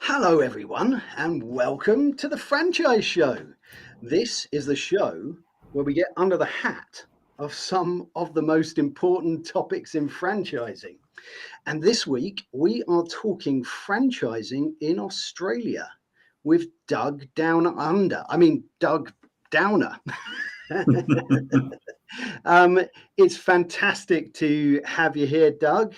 Hello, everyone, and welcome to the Franchise Show. This is the show where we get under the hat of some of the most important topics in franchising. And this week, we are talking franchising in Australia with Doug Down Under. Doug Downer. It's fantastic to have you here, Doug.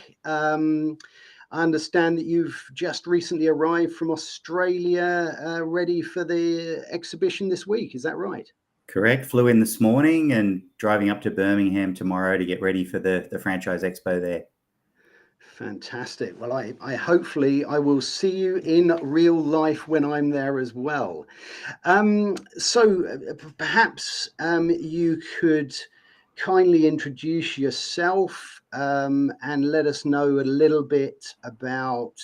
I understand that you've just recently arrived from Australia, ready for the exhibition this week. Is that right? Correct. Flew in this morning and driving up to Birmingham tomorrow to get ready for the Franchise Expo there. Fantastic. Well, I hopefully I will see you in real life when I'm there as well. Perhaps you could kindly introduce yourself and let us know a little bit about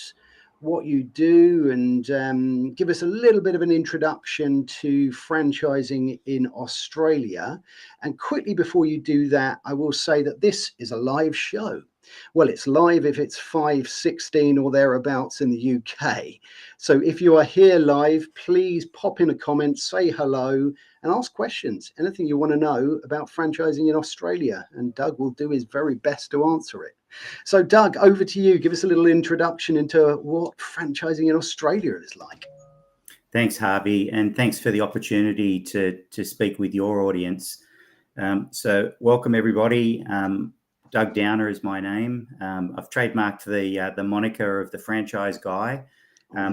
what you do and give us a little bit of an introduction to franchising in Australia. And quickly before you do that, I will say that this is a live show. Well, it's live if it's 5:16 or thereabouts in the UK. So if you are here live, please pop in a comment, say hello, and ask questions. Anything you want to know about franchising in Australia, and Doug will do his very best to answer it. So, Doug, over to you. Give us a little introduction into what franchising in Australia is like. Thanks, Harvey, and thanks for the opportunity to speak with your audience. So welcome, everybody. Doug Downer is my name. I've trademarked the moniker of the franchise guy. I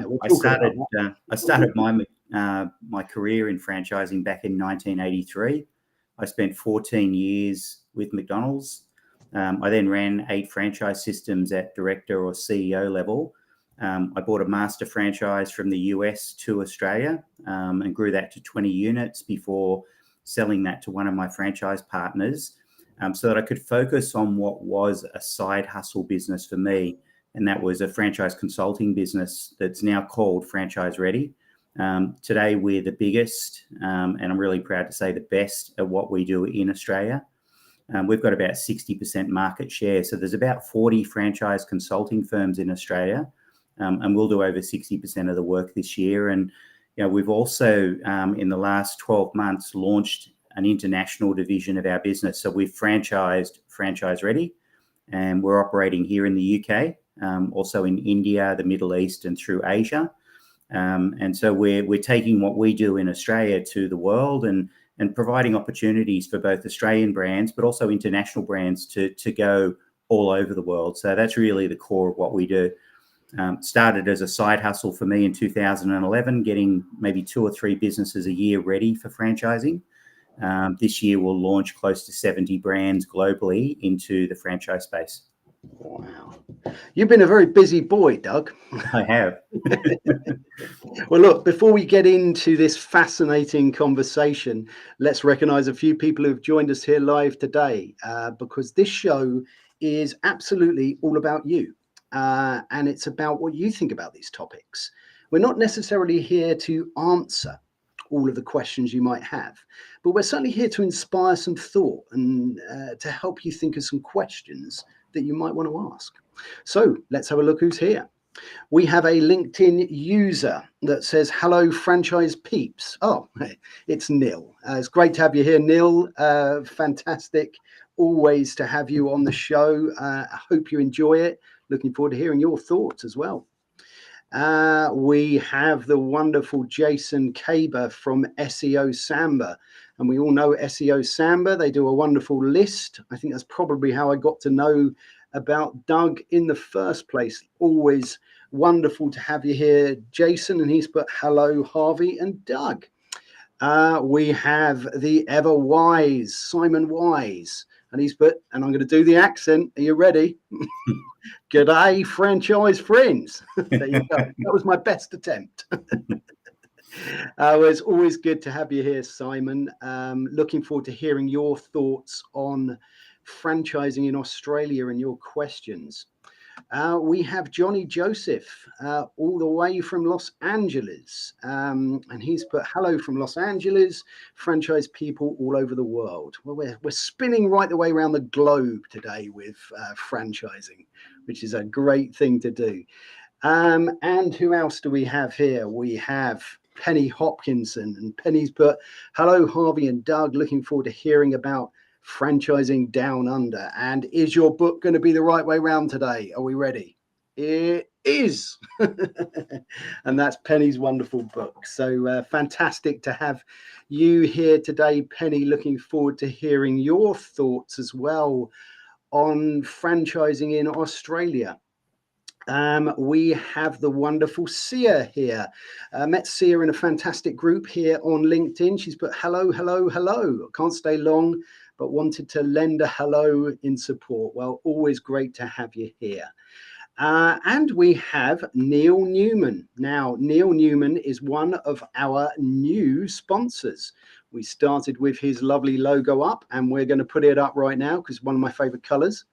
started my career in franchising back in 1983. I spent 14 years with McDonald's. I then ran 8 franchise systems at director or CEO level. I bought a master franchise from the US to Australia and grew that to 20 units before selling that to one of my franchise partners. So that I could focus on what was a side hustle business for me. And that was a franchise consulting business that's now called Franchise Ready. Today, we're the biggest, and I'm really proud to say the best at what we do in Australia. We've got about 60% market share. So there's about 40 franchise consulting firms in Australia, and we'll do over 60% of the work this year. And we've also, in the last 12 months, launched an international division of our business. So we've franchised Franchise Ready, and we're operating here in the UK, also in India, the Middle East, and through Asia. And so we're taking what we do in Australia to the world and providing opportunities for both Australian brands, but also international brands to go all over the world. So that's really the core of what we do. Started as a side hustle for me in 2011, getting maybe 2 or 3 businesses a year ready for franchising. This year, we'll launch close to 70 brands globally into the franchise space. Wow. You've been a very busy boy, Doug. I have. Well, look, before we get into this fascinating conversation, let's recognize a few people who've joined us here live today, because this show is absolutely all about you. And it's about what you think about these topics. We're not necessarily here to answer all of the questions you might have, but we're certainly here to inspire some thought and to help you think of some questions that you might want to ask. So let's have a look who's here. We have a LinkedIn user that says, hello, franchise peeps. Oh, it's Neil. It's great to have you here, Neil. Fantastic. Always to have you on the show. I hope you enjoy it. Looking forward to hearing your thoughts as well. We have the wonderful Jason Kaber from SeoSamba. And we all know SeoSamba. They do a wonderful list. I think that's probably how I got to know about Doug in the first place. Always wonderful to have you here, Jason. And he's put hello, Harvey and Doug. We have the ever wise Simon Wise. And he's put, and I'm going to do the accent. Are you ready? G'day, franchise friends. There you go. That was my best attempt. Well, it's always good to have you here, Simon. Looking forward to hearing your thoughts on franchising in Australia and your questions. We have Johnny Joseph all the way from Los Angeles. And he's put, hello from Los Angeles, franchise people all over the world. Well, we're spinning right the way around the globe today with franchising, which is a great thing to do. And who else do we have here? We have Penny Hopkinson, and Penny's put, hello, Harvey and Doug, looking forward to hearing about franchising down under. And is your book going to be the right way round today? Are we ready? It is. And that's Penny's wonderful book. So fantastic to have you here today, Penny. Looking forward to hearing your thoughts as well on franchising in Australia. We have the wonderful Sia here. Met Sia in a fantastic group here on LinkedIn. She's put hello, hello, hello. Can't stay long, but wanted to lend a hello in support. Well, always great to have you here. And we have Neil Newman. Now, Neil Newman is one of our new sponsors. We started with his lovely logo up, and we're going to put it up right now because it's one of my favorite colors.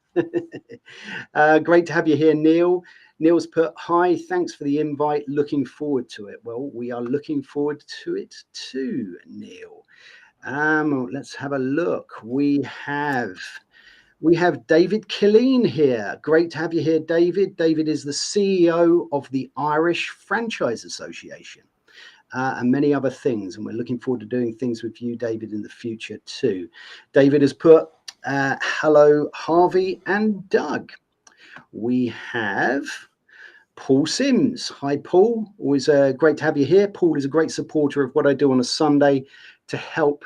Great to have you here, Neil. Neil's put, hi, thanks for the invite. Looking forward to it. Well, we are looking forward to it too, Neil. Let's have a look. We have David Killeen here. Great to have you here, David. David is the CEO of the Irish Franchise Association and many other things. And we're looking forward to doing things with you, David, in the future too. David has put, hello, Harvey and Doug. We have Paul Sims. Hi, Paul. Always great to have you here. Paul is a great supporter of what I do on a Sunday to help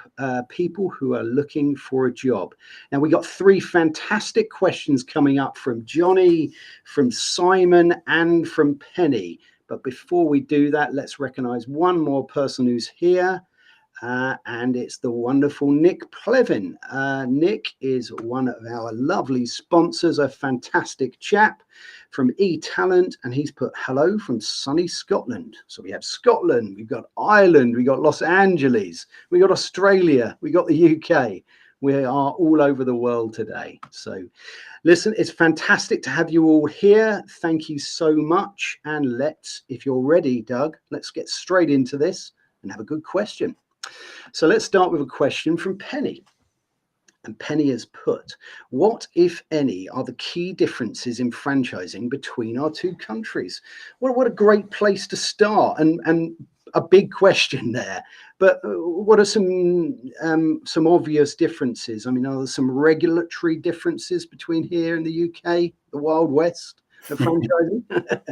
people who are looking for a job. Now, we got 3 fantastic questions coming up from Johnny, from Simon, and from Penny. But before we do that, let's recognize one more person who's here. And it's the wonderful Nick Plevin. Nick is one of our lovely sponsors, a fantastic chap from eTalent, and he's put hello from sunny Scotland. So we have Scotland, we've got Ireland, we got Los Angeles, we got Australia, we got the UK. We are all over the world today. So listen, it's fantastic to have you all here. Thank you so much. And let's, if you're ready, Doug, let's get straight into this and have a good question. So let's start with a question from Penny. And Penny has put, what, if any, are the key differences in franchising between our 2 countries? What a great place to start, and a big question there. But what are some obvious differences? I mean, are there some regulatory differences between here and the UK, the Wild West of franchising?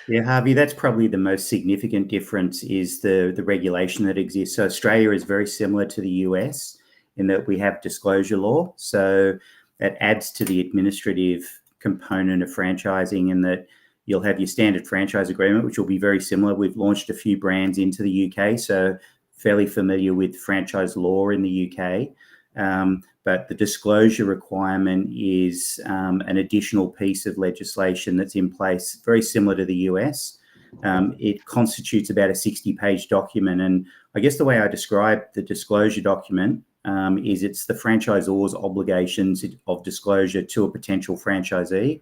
Yeah, Harvey, that's probably the most significant difference is the regulation that exists. So Australia is very similar to the US in that we have disclosure law. So that adds to the administrative component of franchising, in that you'll have your standard franchise agreement, which will be very similar. We've launched a few brands into the UK, so fairly familiar with franchise law in the UK. But the disclosure requirement is an additional piece of legislation that's in place, very similar to the US. It constitutes about a 60-page document. And I guess the way I describe the disclosure document is it's the franchisor's obligations of disclosure to a potential franchisee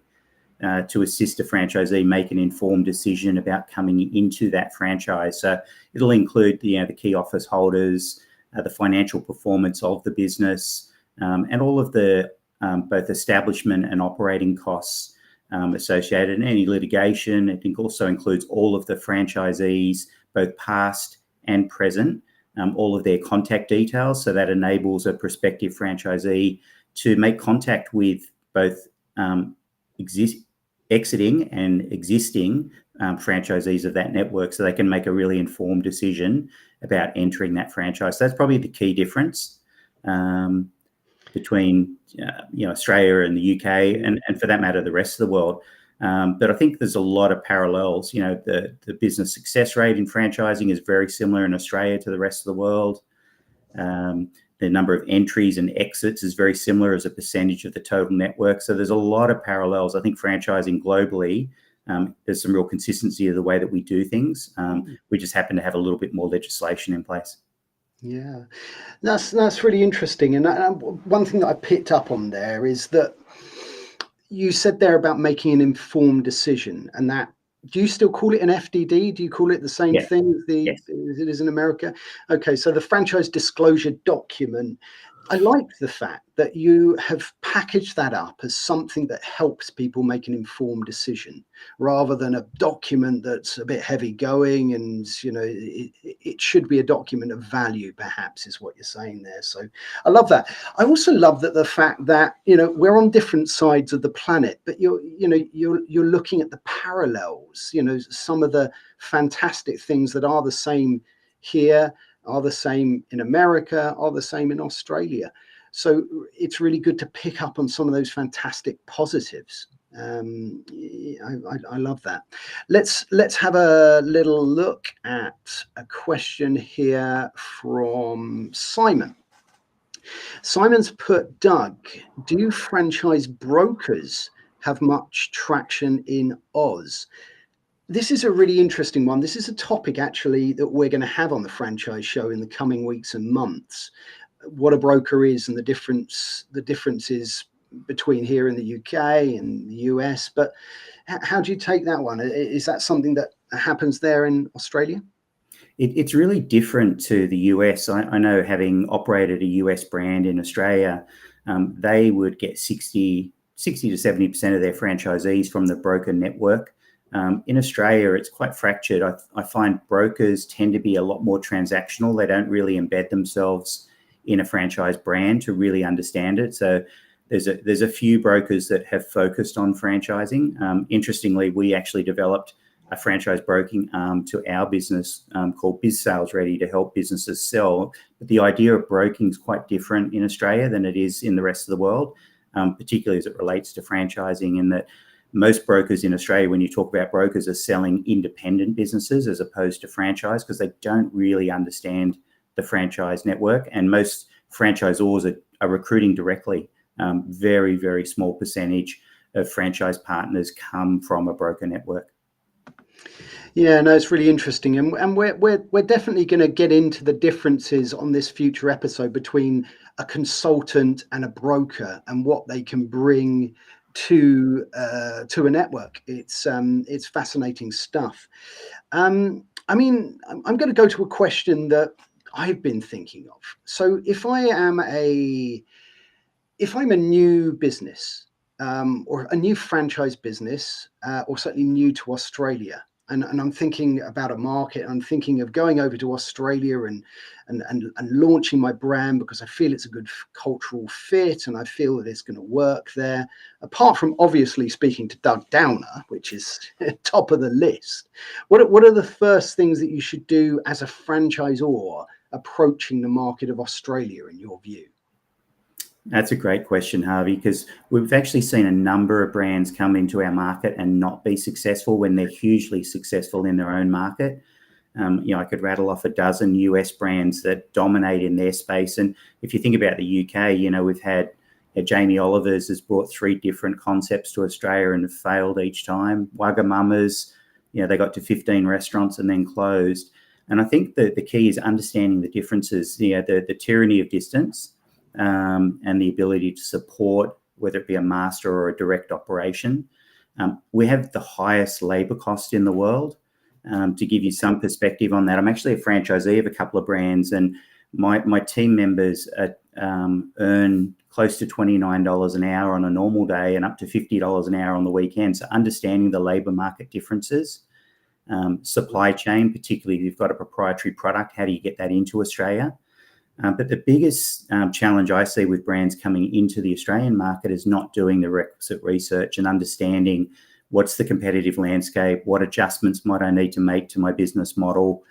to assist a franchisee make an informed decision about coming into that franchise. So it'll include the key office holders, the financial performance of the business, and all of the both establishment and operating costs associated, and any litigation. It also includes all of the franchisees, both past and present, all of their contact details. So that enables a prospective franchisee to make contact with both exiting and existing franchisees of that network, so they can make a really informed decision about entering that franchise. So that's probably the key difference between Australia and the UK, and for that matter, the rest of the world. But I think there's a lot of parallels. The business success rate in franchising is very similar in Australia to the rest of the world. The number of entries and exits is very similar as a percentage of the total network. So there's a lot of parallels. I think franchising globally, there's some real consistency of the way that we do things. We just happen to have a little bit more legislation in place. Yeah, that's really interesting. And one thing that I picked up on there is that you said there about making an informed decision, and that, do you still call it an FDD? Do you call it the same thing as it is in America? Okay, so the franchise disclosure document I like the fact that you have packaged that up as something that helps people make an informed decision rather than a document that's a bit heavy going. And, it should be a document of value, perhaps, is what you're saying there. So I love that. I also love that the fact that, we're on different sides of the planet, but you're looking at the parallels, some of the fantastic things that are the same here are the same in America, are the same in Australia. So it's really good to pick up on some of those fantastic positives. I love that. Let's have a little look at a question here from Simon. Simon's put, Doug, do franchise brokers have much traction in Oz? This is a really interesting one. This is a topic actually that we're going to have on the franchise show in the coming weeks and months. What a broker is and the differences between here in the UK and the US. But how do you take that one? Is that something that happens there in Australia? It's really different to the US. I know, having operated a US brand in Australia, they would get 60 to 70% of their franchisees from the broker network. In Australia, it's quite fractured. I find brokers tend to be a lot more transactional. They don't really embed themselves in a franchise brand to really understand it. So there's a few brokers that have focused on franchising. Interestingly, we actually developed a franchise broking arm to our business called Biz Sales Ready to help businesses sell. But the idea of broking is quite different in Australia than it is in the rest of the world, particularly as it relates to franchising, in that most brokers in Australia, when you talk about brokers, are selling independent businesses as opposed to franchise, because they don't really understand the franchise network. And most franchisors are recruiting directly. Very, very small percentage of franchise partners come from a broker network. Yeah, no, it's really interesting, and we're definitely going to get into the differences on this future episode between a consultant and a broker and what they can bring to a network. It's fascinating stuff. I mean, I'm going to go to a question that I've been thinking of. So if I'm a new business, or a new franchise business, or certainly new to Australia, and I'm thinking about a market, I'm thinking of going over to Australia and launching my brand because I feel it's a good cultural fit and I feel that it's going to work there. Apart from obviously speaking to Doug Downer, which is top of the list, what are the first things that you should do as a franchisor approaching the market of Australia, in your view? That's a great question, Harvey, because we've actually seen a number of brands come into our market and not be successful when they're hugely successful in their own market. I could rattle off a dozen US brands that dominate in their space. And if you think about the UK, we've had Jamie Oliver's has brought 3 different concepts to Australia and have failed each time. Wagamama's, they got to 15 restaurants and then closed. And I think that the key is understanding the differences, the tyranny of distance. And the ability to support, whether it be a master or a direct operation. We have the highest labor cost in the world. To give you some perspective on that, I'm actually a franchisee of a couple of brands, and my team members earn close to $29 an hour on a normal day and up to $50 an hour on the weekend. So understanding the labor market differences, supply chain, particularly if you've got a proprietary product, how do you get that into Australia? But the biggest challenge I see with brands coming into the Australian market is not doing the requisite research and understanding what's the competitive landscape, what adjustments might I need to make to my business model,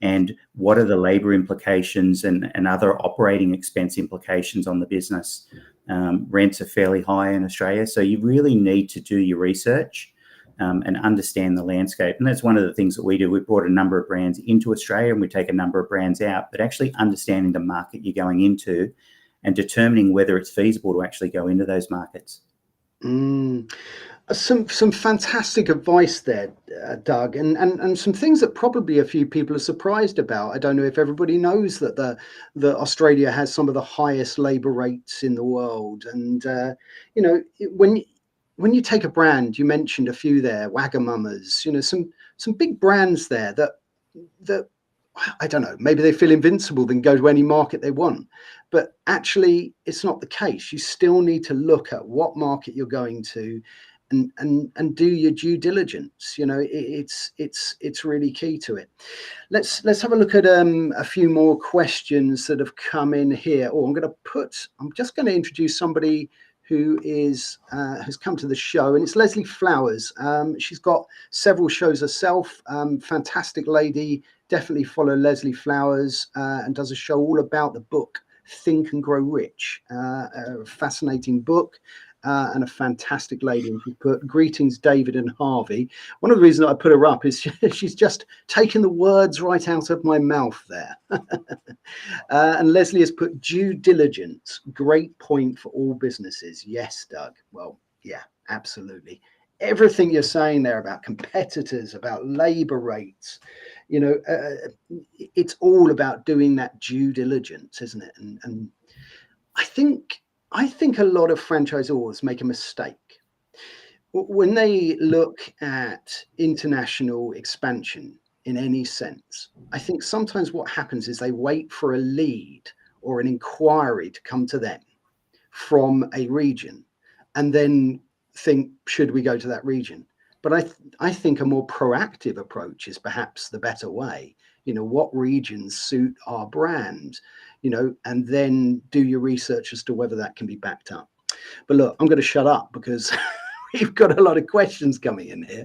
and what are the labour implications and other operating expense implications on the business. Rents are fairly high in Australia, so you really need to do your research and understand the landscape. And that's one of the things that we do. We brought a number of brands into Australia and we take a number of brands out, but actually understanding the market you're going into and determining whether it's feasible to actually go into those markets. Some fantastic advice there, Doug, and some things that probably a few people are surprised about. I don't know if everybody knows that the Australia has some of the highest labour rates in the world. And when you take a brand, you mentioned a few there, Wagamama's, some big brands there that I don't know, maybe they feel invincible, then go to any market they want. But actually, it's not the case. You still need to look at what market you're going to and do your due diligence. You know, it's really key to it. Let's have a look at a few more questions that have come in here. Oh, I'm just going to introduce somebody who has come to the show, and it's Leslie Flowers. She's got several shows herself. Fantastic lady. Definitely follow Leslie Flowers, and does a show all about the book Think and Grow Rich. A fascinating book. And a fantastic lady. And she put, greetings, David and Harvey. One of the reasons I put her up is she's just taken the words right out of my mouth there. And Leslie has put due diligence, great point for all businesses. Yes, Doug. Well, yeah, absolutely. Everything you're saying there about competitors, about labor rates, you know, it's all about doing that due diligence, isn't it? And I think a lot of franchisors make a mistake when they look at international expansion in any sense. I think sometimes what happens is they wait for a lead or an inquiry to come to them from a region and then think, should we go to that region? But I think a more proactive approach is perhaps the better way. You know, what regions suit our brand, you know, and then do your research as to whether that can be backed up. But look, I'm going to shut up because we've got a lot of questions coming in here.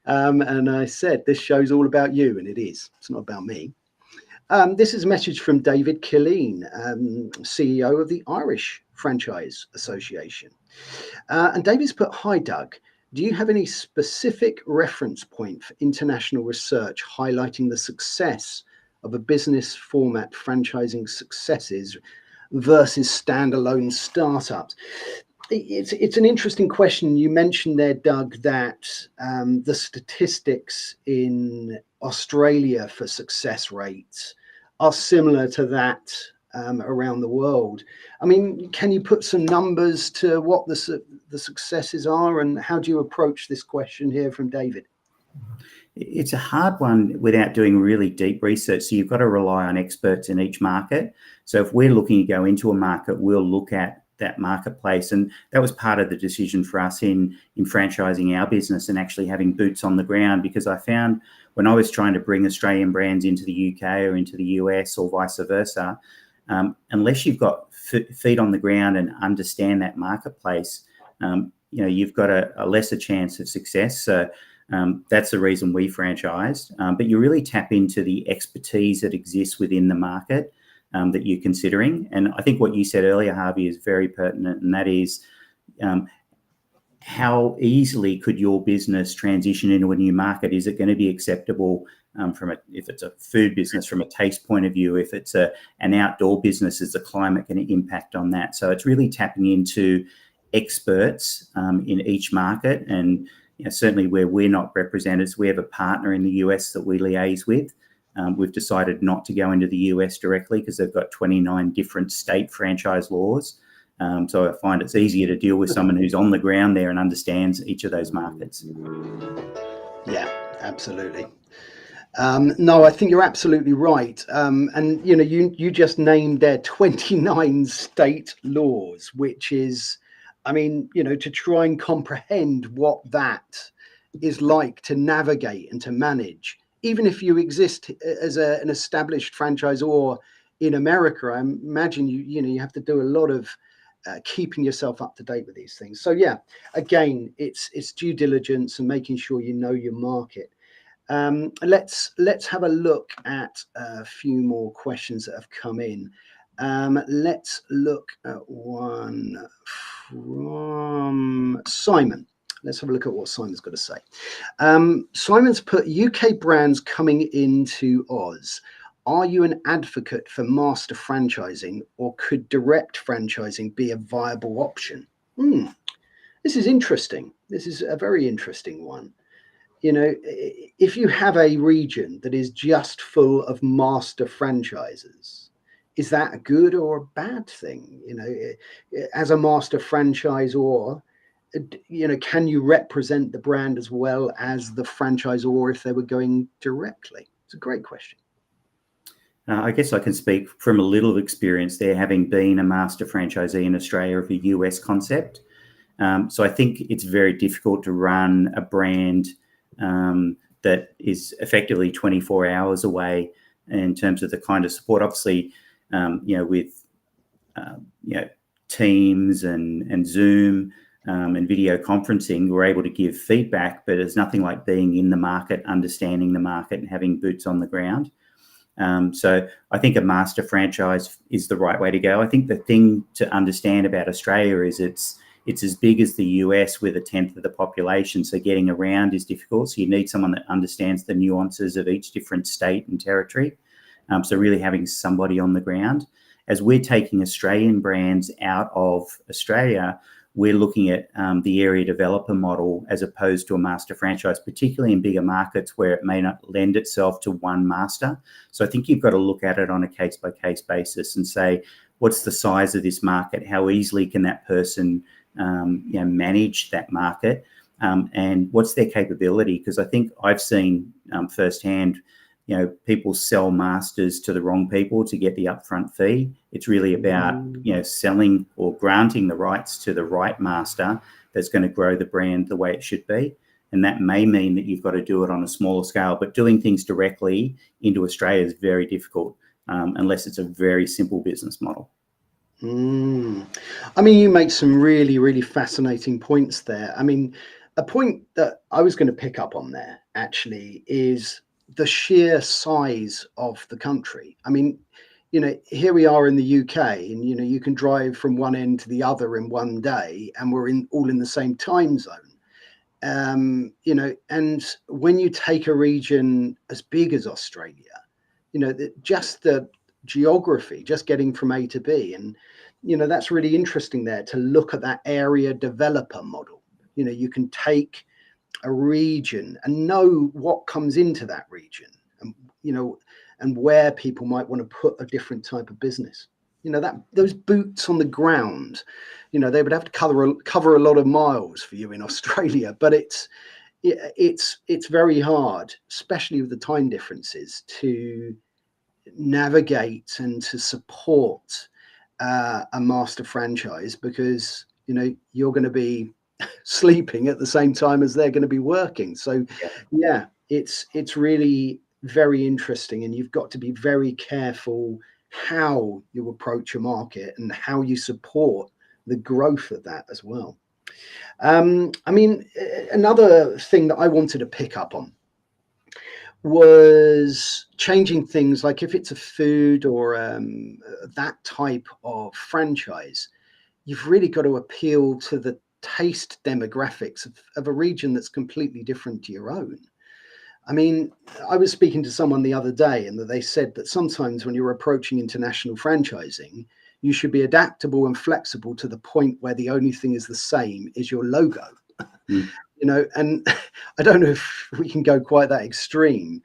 And I said, this show's all about you, and it is. It's not about me. This is a message from David Killeen, CEO of the Irish Franchise Association. And David's put, hi, Doug. Do you have any specific reference point for international research highlighting the success of a business format franchising successes versus standalone startups? It's an interesting question. You mentioned there, Doug, that the statistics in Australia for success rates are similar to that around the world. I mean, can you put some numbers to what the successes are, and how do you approach this question here from David? It's a hard one without doing really deep research. So you've got to rely on experts in each market. So if we're looking to go into a market, we'll look at that marketplace. And that was part of the decision for us in franchising our business and actually having boots on the ground, because I found when I was trying to bring Australian brands into the UK or into the US or vice versa, unless you've got feet on the ground and understand that marketplace, you know, you've got a lesser chance of success. So that's the reason we franchised. But you really tap into the expertise that exists within the market that you're considering. And I think what you said earlier, Harvey, is very pertinent, and that is how easily could your business transition into a new market? Is it going to be acceptable if it's a food business from a taste point of view? If it's an outdoor business, is the climate going to impact on that? So it's really tapping into experts in each market. And you know, certainly where we're not represented, we have a partner in the US that we liaise with. We've decided not to go into the US directly because they've got 29 different state franchise laws. So I find it's easier to deal with someone who's on the ground there and understands each of those markets. Yeah, absolutely. No, I think you're absolutely right. And, you know, you just named there 29 state laws, which is, I mean, you know, to try and comprehend what that is like to navigate and to manage. Even if you exist as an established franchisor in America, I imagine you have to do a lot of keeping yourself up to date with these things. So yeah, again, it's due diligence and making sure you know your market. Let's have a look at a few more questions that have come in. Let's look at one from Simon. Let's have a look at what Simon's got to say. Simon's put, UK brands coming into Oz. Are you an advocate for master franchising, or could direct franchising be a viable option? This is interesting. This is a very interesting one. You know, if you have a region that is just full of master franchisers, is that a good or a bad thing? You know, as a master franchisor, you know, can you represent the brand as well as the franchisor if they were going directly? It's a great question. I guess I can speak from a little experience there, having been a master franchisee in Australia of a US concept. So I think it's very difficult to run a brand that is effectively 24 hours away in terms of the kind of support. Obviously, with Teams and Zoom and video conferencing, we're able to give feedback, but it's nothing like being in the market, understanding the market and having boots on the ground. So I think a master franchise is the right way to go. I think the thing to understand about Australia is it's as big as the US with 1/10 of the population. So getting around is difficult. So you need someone that understands the nuances of each different state and territory. So really having somebody on the ground. As we're taking Australian brands out of Australia, we're looking at the area developer model as opposed to a master franchise, particularly in bigger markets where it may not lend itself to one master. So I think you've got to look at it on a case-by-case basis and say, what's the size of this market? How easily can that person manage that market? And what's their capability? Because I think I've seen firsthand, people sell masters to the wrong people to get the upfront fee. It's really about, selling or granting the rights to the right master that's going to grow the brand the way it should be. And that may mean that you've got to do it on a smaller scale, but doing things directly into Australia is very difficult unless it's a very simple business model. I mean, you make some really, really fascinating points there. I mean, a point that I was going to pick up on there actually is the sheer size of the country. I mean, here we are in the UK, and you can drive from one end to the other in one day, and we're all in the same time zone. And when you take a region as big as Australia, just the geography, just getting from A to B, and that's really interesting there to look at that area developer model. You can take a region and know what comes into that region, and and where people might want to put a different type of business. That those boots on the ground, they would have to cover a lot of miles for you in Australia, but it's very hard, especially with the time differences, to navigate and to support a master franchise, because you're going to be sleeping at the same time as they're going to be working. So it's really very interesting, and you've got to be very careful how you approach a market and how you support the growth of that as well. I mean, another thing that I wanted to pick up on was changing things, like if it's a food or that type of franchise, you've really got to appeal to the taste demographics of a region that's completely different to your own. I mean, I was speaking to someone the other day, and they said that sometimes when you're approaching international franchising, you should be adaptable and flexible to the point where the only thing is the same is your logo. And I don't know if we can go quite that extreme,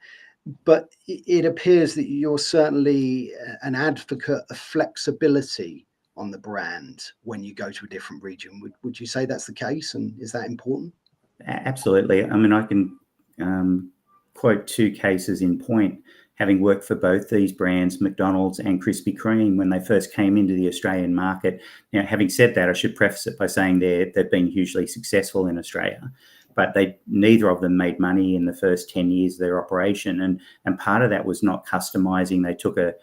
but it appears that you're certainly an advocate of flexibility on the brand when you go to a different region. Would you say that's the case, and is that important? Absolutely. I mean, I can quote two cases in point, having worked for both these brands, McDonald's and Krispy Kreme, when they first came into the Australian market. Now, having said that, I should preface it by saying they've been hugely successful in Australia, but neither of them made money in the first 10 years of their operation. And part of that was not customizing. They took a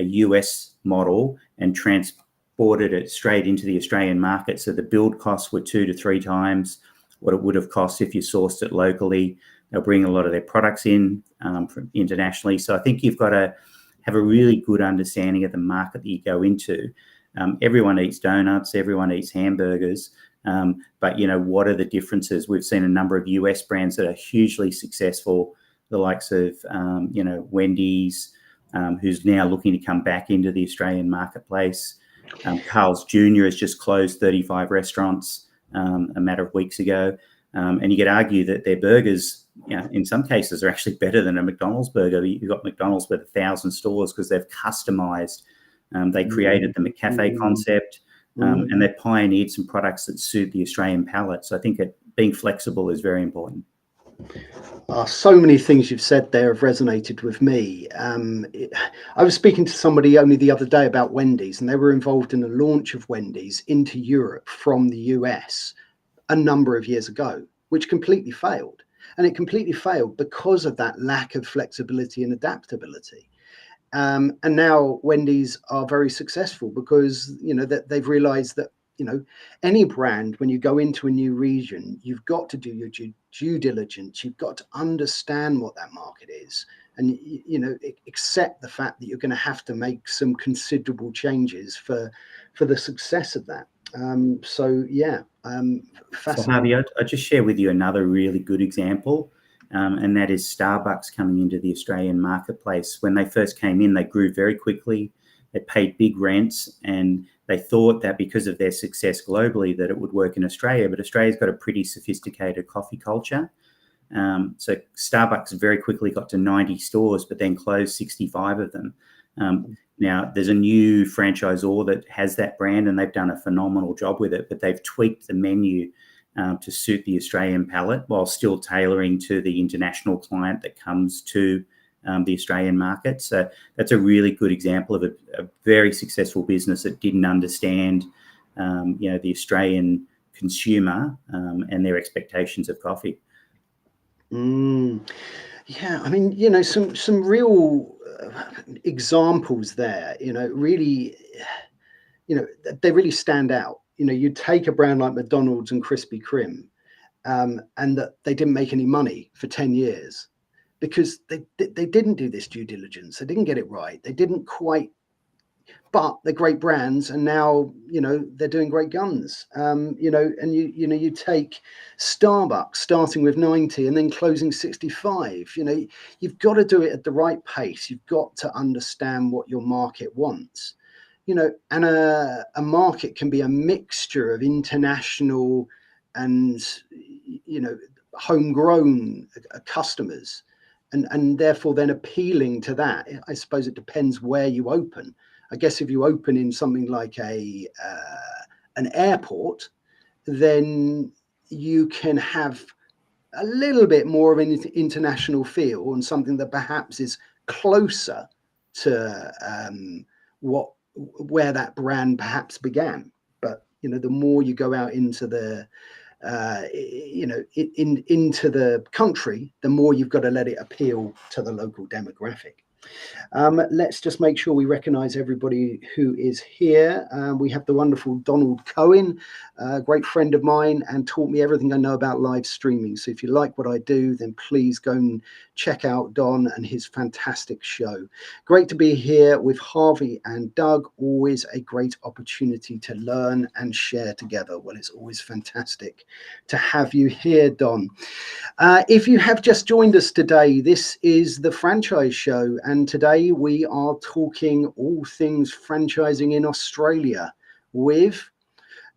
US model and transported it straight into the Australian market. So the build costs were 2 to 3 times what it would have cost if you sourced it locally. They'll bring a lot of their products in from internationally. So I think you've got to have a really good understanding of the market that you go into. Everyone eats donuts, everyone eats hamburgers, but what are the differences? We've seen a number of US brands that are hugely successful, the likes of Wendy's, who's now looking to come back into the Australian marketplace. Carl's Jr. has just closed 35 restaurants a matter of weeks ago. And you could argue that their burgers, in some cases, are actually better than a McDonald's burger. You've got McDonald's with 1,000 stores because they've customized. They created the McCafe concept, and they've pioneered some products that suit the Australian palate. So I think being flexible is very important. So many things you've said there have resonated with me. I was speaking to somebody only the other day about Wendy's, and they were involved in the launch of Wendy's into Europe from the US a number of years ago, which completely failed. And it completely failed because of that lack of flexibility and adaptability. And now Wendy's are very successful because, that they've realized that, any brand, when you go into a new region, you've got to do your due diligence. You've got to understand what that market is, and accept the fact that you're going to have to make some considerable changes for the success of that. So fascinating. Harvey, I'll just share with you another really good example, and that is Starbucks coming into the Australian marketplace. When they first came in, they grew very quickly. They paid big rents, and they thought that because of their success globally that it would work in Australia. But Australia's got a pretty sophisticated coffee culture. So Starbucks very quickly got to 90 stores, but then closed 65 of them. Now, there's a new franchisor that has that brand, and they've done a phenomenal job with it, but they've tweaked the menu to suit the Australian palate while still tailoring to the international client that comes to the Australian market. So that's a really good example of a very successful business that didn't understand, the Australian consumer and their expectations of coffee. Yeah, I mean, some real examples there. Really, they really stand out. You take a brand like McDonald's and Krispy Kreme, and that they didn't make any money for 10 years. Because they didn't do this due diligence. They didn't get it right. They didn't quite, but they're great brands, and now they're doing great guns. And you take Starbucks starting with 90 and then closing 65. You've got to do it at the right pace. You've got to understand what your market wants. And a market can be a mixture of international and homegrown customers. And therefore then appealing to that. I suppose it depends where you open. I guess if you open in something like an airport, then you can have a little bit more of an international feel, and something that perhaps is closer to where that brand perhaps began. But the more you go out into the into the country, the more you've got to let it appeal to the local demographic. Let's just make sure we recognize everybody who is here. We have the wonderful Donald Cohen, a great friend of mine, and taught me everything I know about live streaming. So if you like what I do, then please go and check out Don and his fantastic show. Great to be here with Harvey and Doug. Always a great opportunity to learn and share together. Well, it's always fantastic to have you here, Don. If you have just joined us today, this is the Franchise Show, and today we are talking all things franchising in Australia with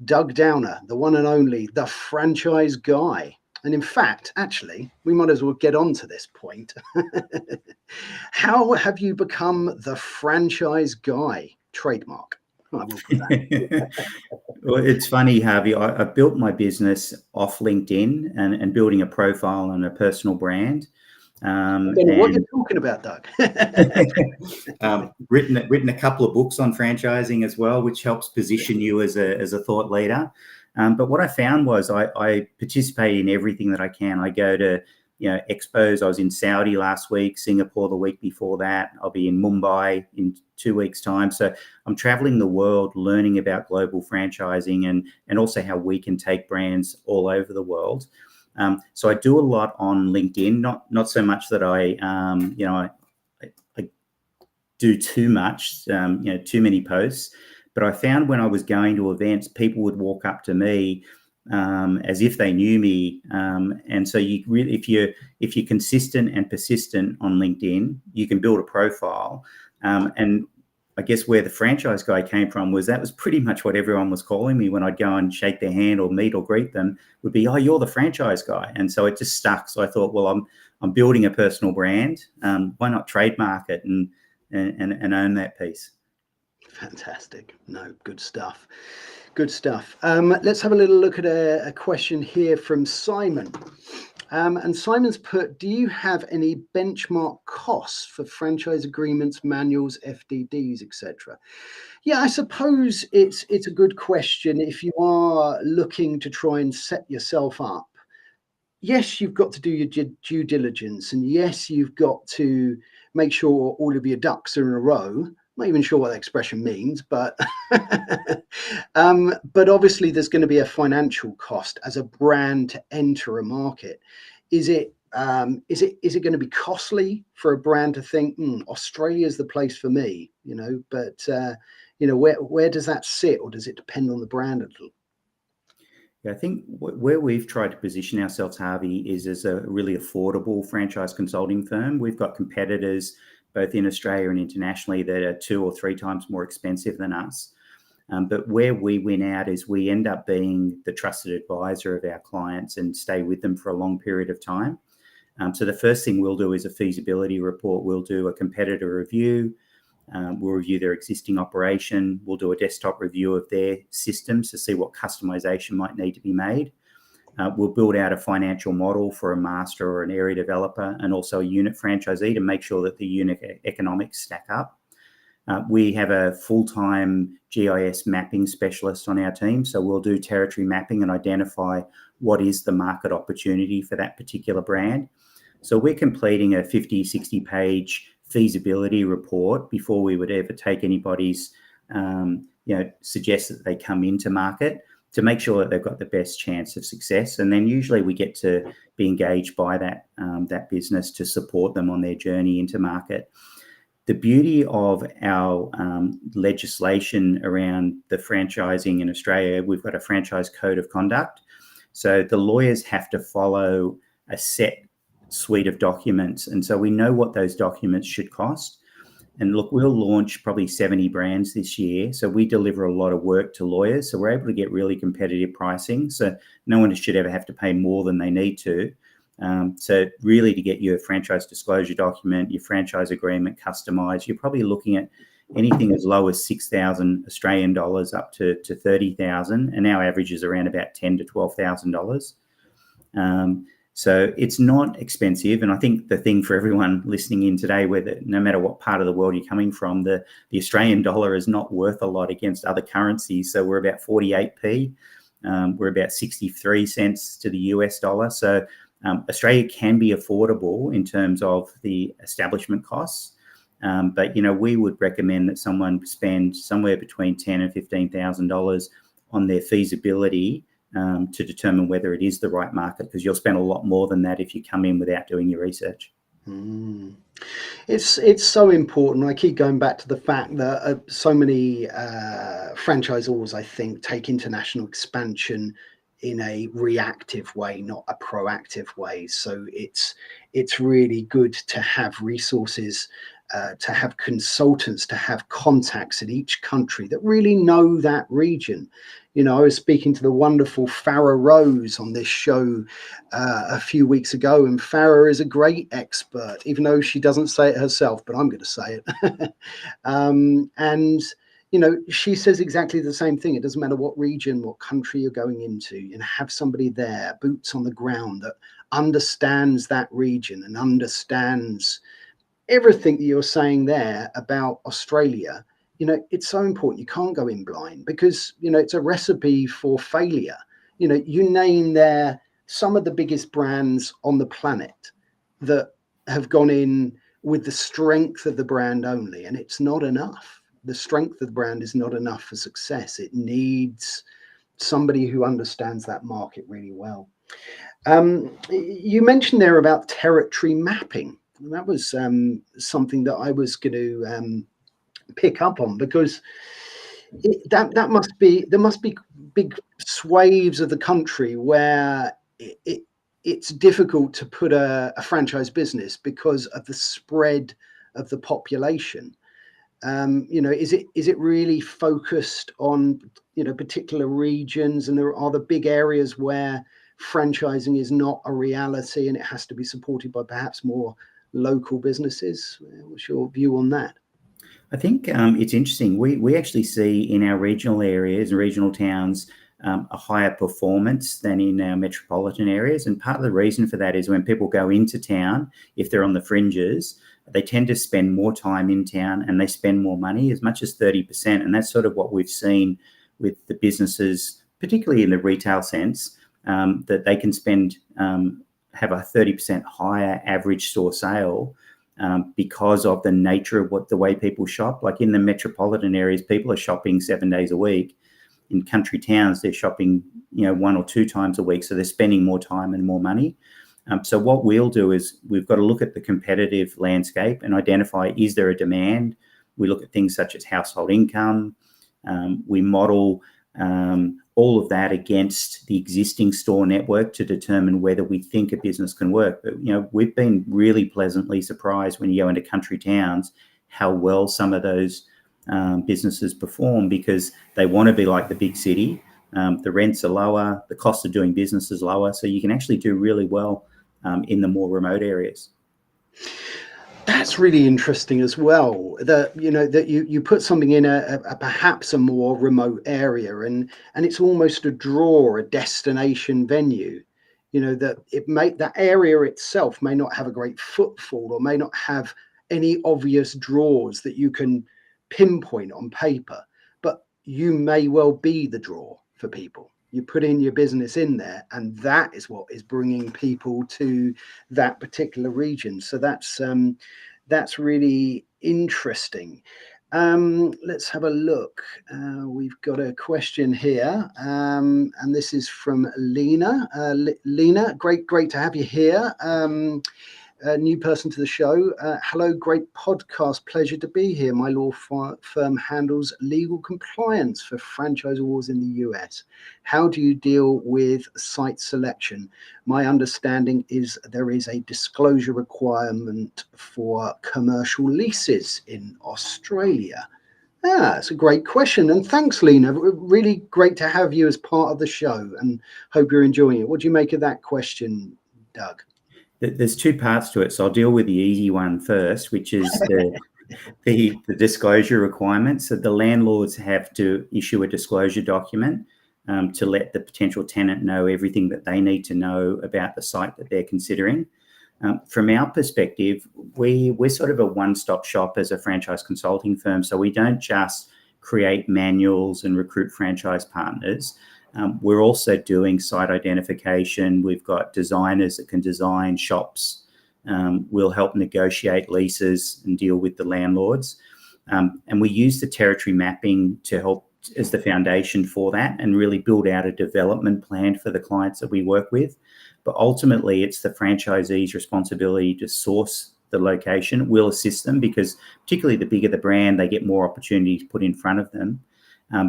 Doug Downer, the one and only, the franchise guy. And in fact, actually, we might as well get on to this point. How have you become the franchise guy? Trademark. I will put that. Well, it's funny, Harvey. I built my business off LinkedIn and building a profile and a personal brand. I don't know what you're talking about, Doug. Written a couple of books on franchising as well, which helps position you as a thought leader. But what I found was I participate in everything that I can. I go to expos. I was in Saudi last week, Singapore the week before that. I'll be in Mumbai in 2 weeks' time. So I'm traveling the world, learning about global franchising and also how we can take brands all over the world. So I do a lot on LinkedIn, not so much that I do too much, too many posts. But I found when I was going to events, people would walk up to me as if they knew me. And so you really, if you're consistent and persistent on LinkedIn, you can build a profile. And I guess where the franchise guy came from was that was pretty much what everyone was calling me when I'd go and shake their hand or meet or greet them would be, oh, you're the franchise guy. And so it just stuck. So I thought, well, I'm building a personal brand. Why not trademark it and own that piece? Fantastic. No, good stuff. Good stuff. Let's have a little look at a question here from Simon. And Simon's put, do you have any benchmark costs for franchise agreements, manuals, FDDs, etc.? Yeah, I suppose it's a good question. If you are looking to try and set yourself up, yes, you've got to do your due diligence, and yes, you've got to make sure all of your ducks are in a row. I'm not even sure what that expression means, but but obviously there's going to be a financial cost as a brand to enter a market. Is it going to be costly for a brand to think Australia is the place for me? But where does that sit, or does it depend on the brand a little? Yeah, I think where we've tried to position ourselves, Harvey, is as a really affordable franchise consulting firm. We've got competitors both in Australia and internationally that are 2 or 3 times more expensive than us. But where we win out is we end up being the trusted advisor of our clients and stay with them for a long period of time. So the first thing we'll do is a feasibility report. We'll do a competitor review. We'll review their existing operation. We'll do a desktop review of their systems to see what customization might need to be made. We'll build out a financial model for a master or an area developer and also a unit franchisee to make sure that the unit economics stack up. We have a full-time GIS mapping specialist on our team. So we'll do territory mapping and identify what is the market opportunity for that particular brand. So we're completing a 50, 60-page feasibility report before we would ever take anybody's, suggest that they come into market to make sure that they've got the best chance of success. And then usually we get to be engaged by that business to support them on their journey into market. The beauty of our legislation around the franchising in Australia, we've got a franchise code of conduct. So the lawyers have to follow a set suite of documents. And so we know what those documents should cost. And look, we'll launch probably 70 brands this year. So we deliver a lot of work to lawyers. So we're able to get really competitive pricing. So no one should ever have to pay more than they need to. So really to get your franchise disclosure document, your franchise agreement customized, you're probably looking at anything as low as 6,000 Australian dollars up to 30,000. And our average is around about $10,000 to $12,000. So it's not expensive. And I think the thing for everyone listening in today, whether no matter what part of the world you're coming from, the Australian dollar is not worth a lot against other currencies. So we're about 48p. We're about 63 cents to the US dollar. So Australia can be affordable in terms of the establishment costs. But, we would recommend that someone spend somewhere between $10,000 and $15,000 on their feasibility to determine whether it is the right market, because you'll spend a lot more than that if you come in without doing your research. It's so important. I keep going back to the fact that so many franchisors, I think, take international expansion in a reactive way, not a proactive way. So it's really good to have resources, to have consultants, to have contacts in each country that really know that region. I was speaking to the wonderful Farah Rose on this show a few weeks ago, and Farah is a great expert, even though she doesn't say it herself, but I'm going to say it. And she says exactly the same thing. It doesn't matter what region, what country you're going into, have somebody there, boots on the ground, that understands that region and understands everything that you're saying there about Australia. It's so important. You can't go in blind, because, it's a recipe for failure. You name there some of the biggest brands on the planet that have gone in with the strength of the brand only, and it's not enough. The strength of the brand is not enough for success. It needs somebody who understands that market really well. You mentioned there about territory mapping. That was something that I was going to pick up on, because there must be big swathes of the country where it's difficult to put a franchise business because of the spread of the population. Is it really focused on particular regions, and are the big areas where franchising is not a reality and it has to be supported by perhaps more local businesses? What's your view on that? I think it's interesting. We actually see in our regional areas and regional towns a higher performance than in our metropolitan areas. And part of the reason for that is when people go into town, if they're on the fringes, they tend to spend more time in town and they spend more money, as much as 30%. And that's sort of what we've seen with the businesses, particularly in the retail sense, that they can spend, have a 30% higher average store sale because of the nature of the way people shop. Like in the metropolitan areas, people are shopping 7 days a week. In country towns, they're shopping, 1 or 2 times a week. So they're spending more time and more money. So what we'll do is we've got to look at the competitive landscape and identify, is there a demand? We look at things such as household income. We model all of that against the existing store network to determine whether we think a business can work. But, we've been really pleasantly surprised when you go into country towns, how well some of those businesses perform, because they want to be like the big city. The rents are lower, the cost of doing business is lower, so you can actually do really well in the more remote areas. That's really interesting as well. That you put something in a perhaps a more remote area, and it's almost a draw, a destination venue. That area itself may not have a great footfall or may not have any obvious draws that you can pinpoint on paper, but you may well be the draw for people. You put in your business in there, and that is what is bringing people to that particular region. So that's really interesting. Let's have a look. We've got a question here, and this is from Lena. Lena, great to have you here. A new person to the show. Hello, great podcast. Pleasure to be here. My law firm handles legal compliance for franchisors in the US. How do you deal with site selection? My understanding is there is a disclosure requirement for commercial leases in Australia. It's a great question. And thanks, Lena. Really great to have you as part of the show, and hope you're enjoying it. What do you make of that question, Doug? There's 2 parts to it, so I'll deal with the easy one first, which is the disclosure requirements. So the landlords have to issue a disclosure document to let the potential tenant know everything that they need to know about the site that they're considering. From our perspective, we're sort of a one-stop shop as a franchise consulting firm, so we don't just create manuals and recruit franchise partners. We're also doing site identification. We've got designers that can design shops. We'll help negotiate leases and deal with the landlords. And we use the territory mapping to help as the foundation for that and really build out a development plan for the clients that we work with. But ultimately, it's the franchisee's responsibility to source the location. We'll assist them because particularly the bigger the brand, they get more opportunities put in front of them.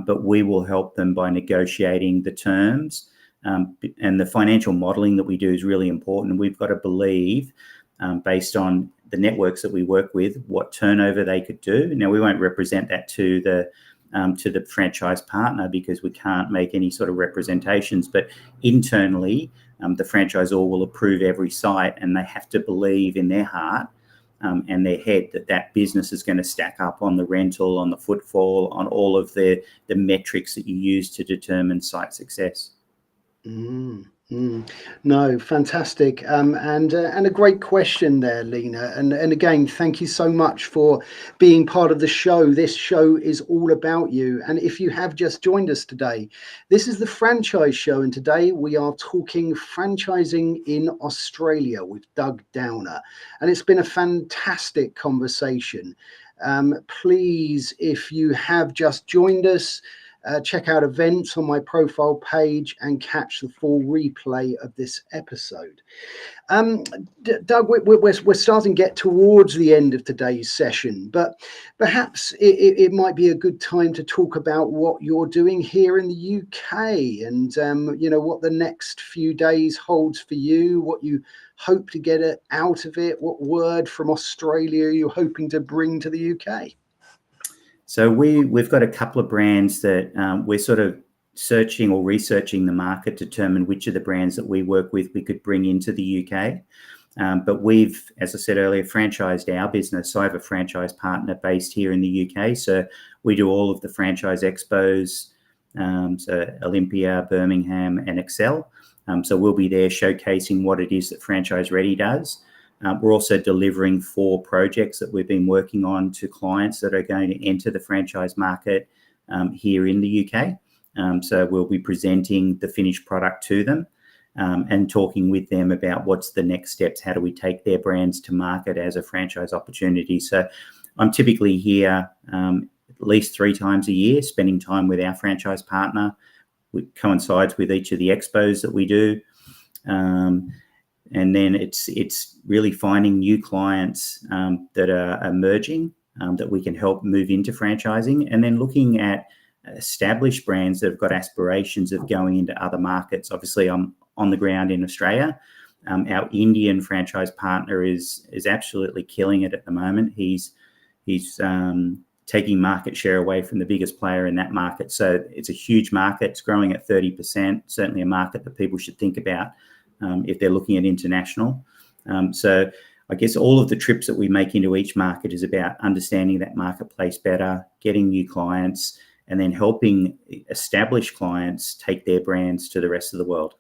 But we will help them by negotiating the terms, and the financial modelling that we do is really important. We've got to believe, based on the networks that we work with, what turnover they could do. Now, we won't represent that to the franchise partner because we can't make any sort of representations. But internally, the franchisor will approve every site, and they have to believe in their heart and their head that business is going to stack up on the rental, on the footfall, on all of the metrics that you use to determine site success. No, fantastic. And a great question there, Lena. And again, thank you so much for being part of the show. This show is all about you. And if you have just joined us today, this is the Franchise Show. And today we are talking franchising in Australia with Doug Downer. And it's been a fantastic conversation. Please, if you have just joined us, check out events on my profile page and catch the full replay of this episode. Doug, we're starting to get towards the end of today's session, but perhaps it might be a good time to talk about what you're doing here in the UK and, what the next few days holds for you, what you hope to get out of it, what word from Australia you're hoping to bring to the UK. So we've got a couple of brands that we're sort of searching or researching the market to determine which of the brands that we work with we could bring into the UK. But we've, as I said earlier, franchised our business. So I have a franchise partner based here in the UK. So we do all of the franchise expos so Olympia, Birmingham, and Excel. So we'll be there showcasing what it is that Franchise Ready does. We're also delivering 4 projects that we've been working on to clients that are going to enter the franchise market here in the UK. So we'll be presenting the finished product to them and talking with them about what's the next steps. How do we take their brands to market as a franchise opportunity? So I'm typically here at least 3 times a year, spending time with our franchise partner. It coincides with each of the expos that we do. And then it's really finding new clients that are emerging that we can help move into franchising, and then looking at established brands that have got aspirations of going into other markets. Obviously, I'm on the ground in Australia. Our Indian franchise partner is absolutely killing it at the moment. He's taking market share away from the biggest player in that market. So it's a huge market. It's growing at 30%, certainly a market that people should think about if they're looking at international. So I guess all of the trips that we make into each market is about understanding that marketplace better, getting new clients, and then helping established clients take their brands to the rest of the world.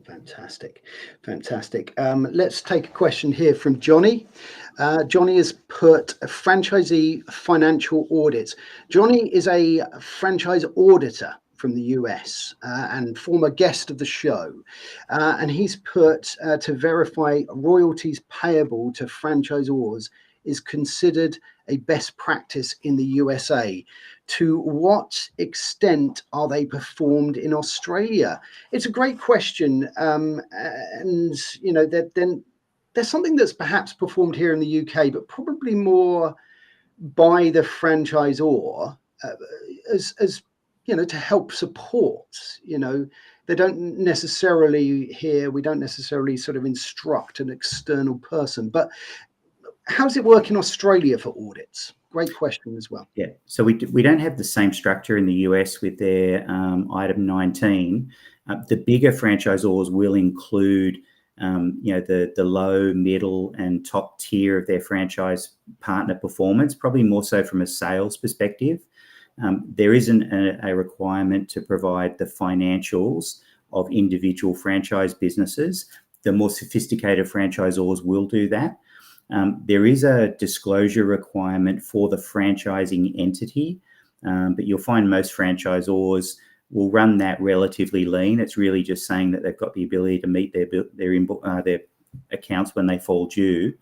Fantastic. Let's take a question here from Johnny. Johnny has put franchisee financial audits. Johnny is a franchise auditor from the US and former guest of the show. And he's put to verify royalties payable to franchisors is considered a best practice in the USA. To what extent are they performed in Australia? It's a great question. And, you know, then there's something that's perhaps performed here in the UK, but probably more by the franchisor as you know, to help support. You know, they don't necessarily we don't necessarily sort of instruct an external person. But how does it work in Australia for audits? Great question as well. Yeah, so we don't have the same structure in the US with their item 19. The bigger franchisors will include, you know, the low, middle, and top tier of their franchise partner performance, probably more so from a sales perspective. There isn't a requirement to provide the financials of individual franchise businesses. The more sophisticated franchisors will do that. There is a disclosure requirement for the franchising entity, but you'll find most franchisors will run that relatively lean. It's really just saying that they've got the ability to meet their accounts when they fall due.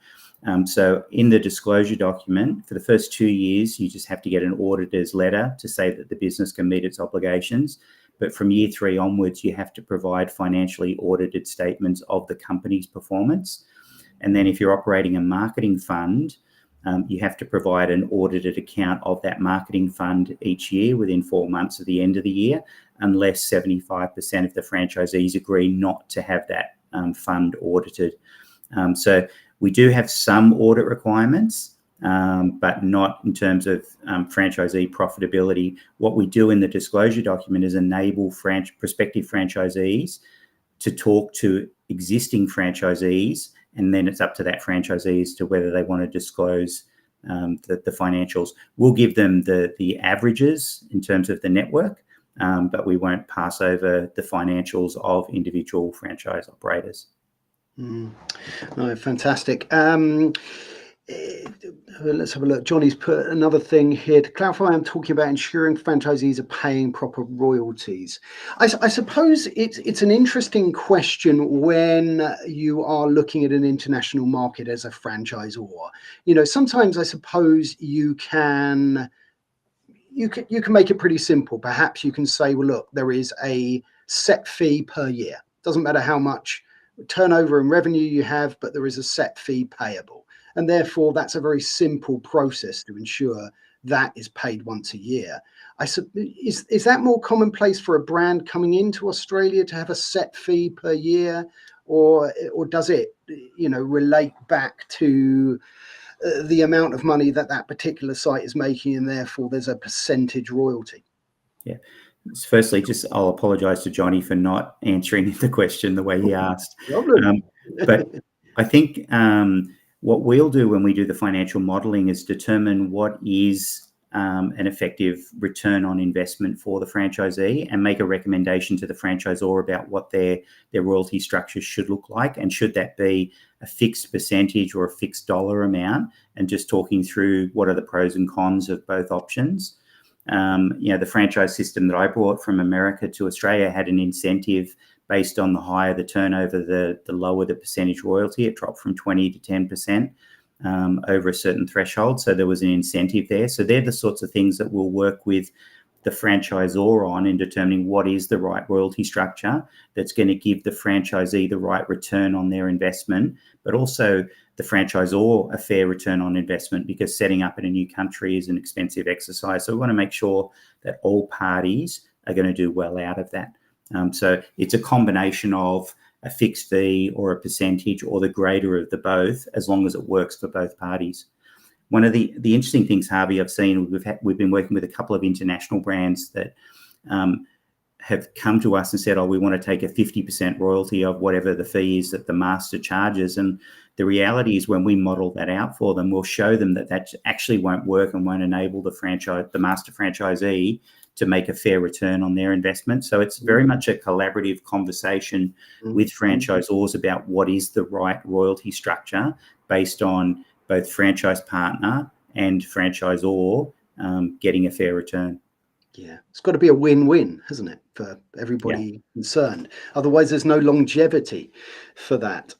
So in the disclosure document, for the first 2 years, you just have to get an auditor's letter to say that the business can meet its obligations. But from year 3 onwards, you have to provide financially audited statements of the company's performance. And then if you're operating a marketing fund, you have to provide an audited account of that marketing fund each year within 4 months of the end of the year, unless 75% of the franchisees agree not to have that fund audited. So we do have some audit requirements, but not in terms of franchisee profitability. What we do in the disclosure document is enable prospective franchisees to talk to existing franchisees, and then it's up to that franchisee as to whether they want to disclose the financials. We'll give them the averages in terms of the network, but we won't pass over the financials of individual franchise operators. No, fantastic. Let's have a look. Johnny's put another thing here. To clarify, I'm talking about ensuring franchisees are paying proper royalties. I suppose it's an interesting question when you are looking at an international market as a franchisor. You know, sometimes I suppose you can make it pretty simple. Perhaps you can say, well, look, there is a set fee per year. Doesn't matter how much turnover and revenue you have, but there is a set fee payable. And therefore, that's a very simple process to ensure that is paid once a year. Is that more commonplace for a brand coming into Australia to have a set fee per year, or does it, you know, relate back to the amount of money that particular site is making, and therefore there's a percentage royalty? Yeah. Firstly, I'll apologise to Johnny for not answering the question the way he asked. But I think what we'll do when we do the financial modelling is determine what is an effective return on investment for the franchisee, and make a recommendation to the franchisor about what their royalty structure should look like, and should that be a fixed percentage or a fixed dollar amount, and just talking through what are the pros and cons of both options. The franchise system that I brought from America to Australia had an incentive based on the higher the turnover, the lower the percentage royalty. It dropped from 20 to 10%. Over a certain threshold. So there was an incentive there. So they're the sorts of things that we'll work with the franchisor on in determining what is the right royalty structure that's going to give the franchisee the right return on their investment, but also the franchisor a fair return on investment, because setting up in a new country is an expensive exercise. So we want to make sure that all parties are going to do well out of that. So it's a combination of a fixed fee or a percentage or the greater of the both, as long as it works for both parties. One of the interesting things, Harvey, I've seen, we've been working with a couple of international brands that have come to us and said, we want to take a 50% royalty of whatever the fee is that the master charges. And the reality is, when we model that out for them, we'll show them that actually won't work and won't enable the master franchisee to make a fair return on their investment. So it's very much a collaborative conversation with franchisors about what is the right royalty structure based on both franchise partner and franchisor getting a fair return. Yeah, it's got to be a win-win, hasn't it, for everybody concerned? Otherwise, there's no longevity for that.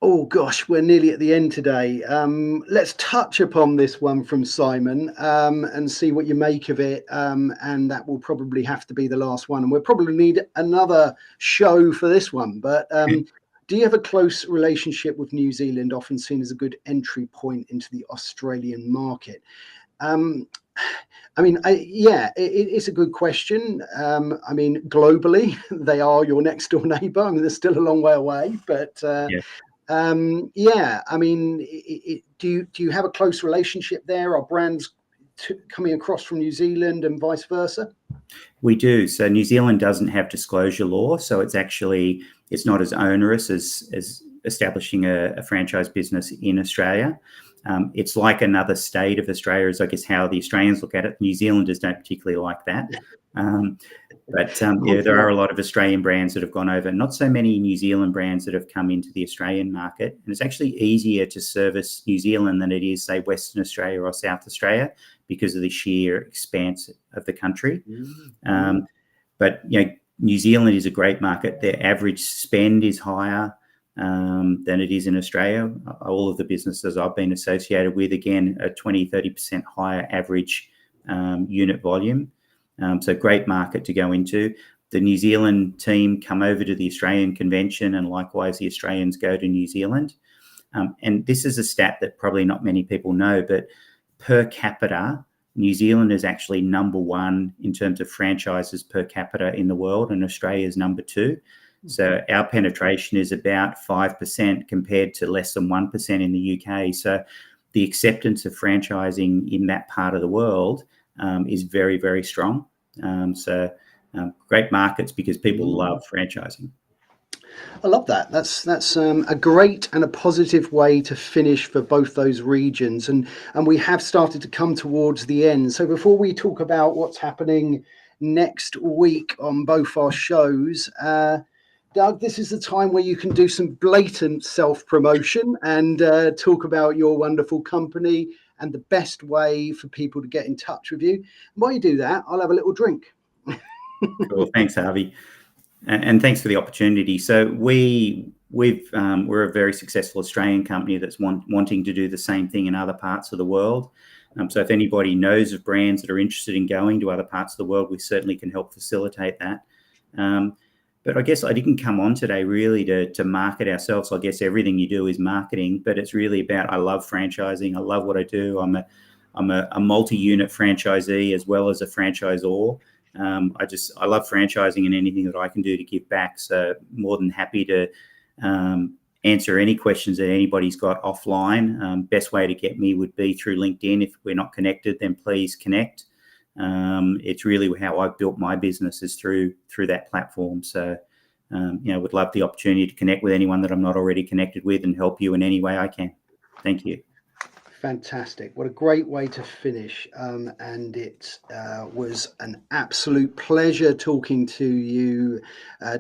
Oh gosh, we're nearly at the end today. Let's touch upon this one from Simon and see what you make of it. And that will probably have to be the last one. And we'll probably need another show for this one. But do you have a close relationship with New Zealand, often seen as a good entry point into the Australian market? It's a good question. Globally, they are your next door neighbour. They're still a long way away, but do you have a close relationship there? Are brands coming across from New Zealand and vice versa? We do. So New Zealand doesn't have disclosure law, so it's not as onerous as establishing a franchise business in Australia. It's like another state of Australia, is I guess how the Australians look at it. New Zealanders don't particularly like that. There are a lot of Australian brands that have gone over, not so many New Zealand brands that have come into the Australian market. And it's actually easier to service New Zealand than it is, say, Western Australia or South Australia, because of the sheer expanse of the country. New Zealand is a great market. Their average spend is higher than it is in Australia. All of the businesses I've been associated with, again, a 20-30% higher average unit volume. So great market to go into. The New Zealand team come over to the Australian convention, and likewise the Australians go to New Zealand. And this is a stat that probably not many people know, but per capita, New Zealand is actually number one in terms of franchises per capita in the world, and Australia is number two. So our penetration is about 5% compared to less than 1% in the UK. So the acceptance of franchising in that part of the world is very, very strong. Great markets because people love franchising. I love that. That's a great and a positive way to finish for both those regions. And we have started to come towards the end. So before we talk about what's happening next week on both our shows, Doug, this is the time where you can do some blatant self-promotion and talk about your wonderful company and the best way for people to get in touch with you. And while you do that, I'll have a little drink. Cool. Thanks, Harvey. And thanks for the opportunity. So we're a very successful Australian company that's wanting to do the same thing in other parts of the world. So if anybody knows of brands that are interested in going to other parts of the world, we certainly can help facilitate that. But I guess I didn't come on today really to market ourselves. I guess everything you do is marketing, but it's really about, I love franchising. I love what I do. I'm a multi-unit franchisee as well as a franchisor. I love franchising and anything that I can do to give back. So more than happy to answer any questions that anybody's got offline. Best way to get me would be through LinkedIn. If we're not connected, then please connect. It's really how I've built my business is through that platform. So, would love the opportunity to connect with anyone that I'm not already connected with and help you in any way I can. Thank you. Fantastic. What a great way to finish. And it was an absolute pleasure talking to you,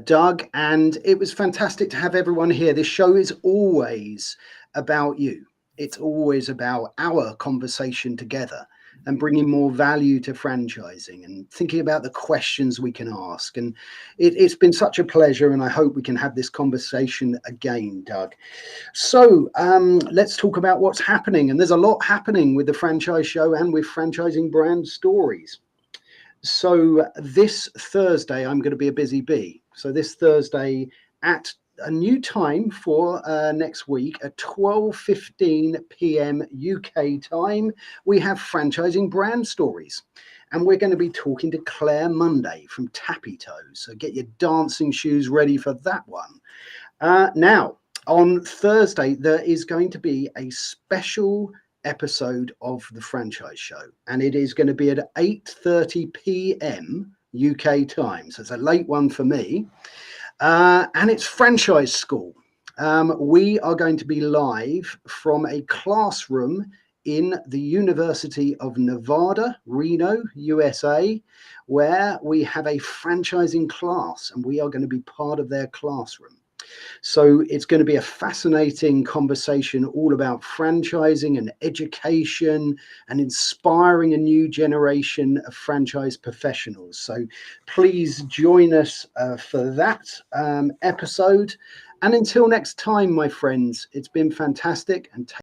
Doug. And it was fantastic to have everyone here. This show is always about you. It's always about our conversation together and bringing more value to franchising and thinking about the questions we can ask. And it's been such a pleasure. And I hope we can have this conversation again, Doug. So let's talk about what's happening. And there's a lot happening with the franchise show and with franchising brand stories. So this Thursday, I'm going to be a busy bee. So this Thursday at a new time for next week at 12:15 p.m. UK time, we have franchising brand stories. And we're going to be talking to Claire Monday from Tappy Toes. So get your dancing shoes ready for that one. Now, on Thursday, there is going to be a special episode of the franchise show, and it is going to be at 8:30 p.m. UK time. So it's a late one for me. And it's Franchise School. We are going to be live from a classroom in the University of Nevada, Reno, USA, where we have a franchising class, and we are going to be part of their classroom. So it's going to be a fascinating conversation all about franchising and education and inspiring a new generation of franchise professionals. So please join us for that episode. And until next time, my friends, it's been fantastic, and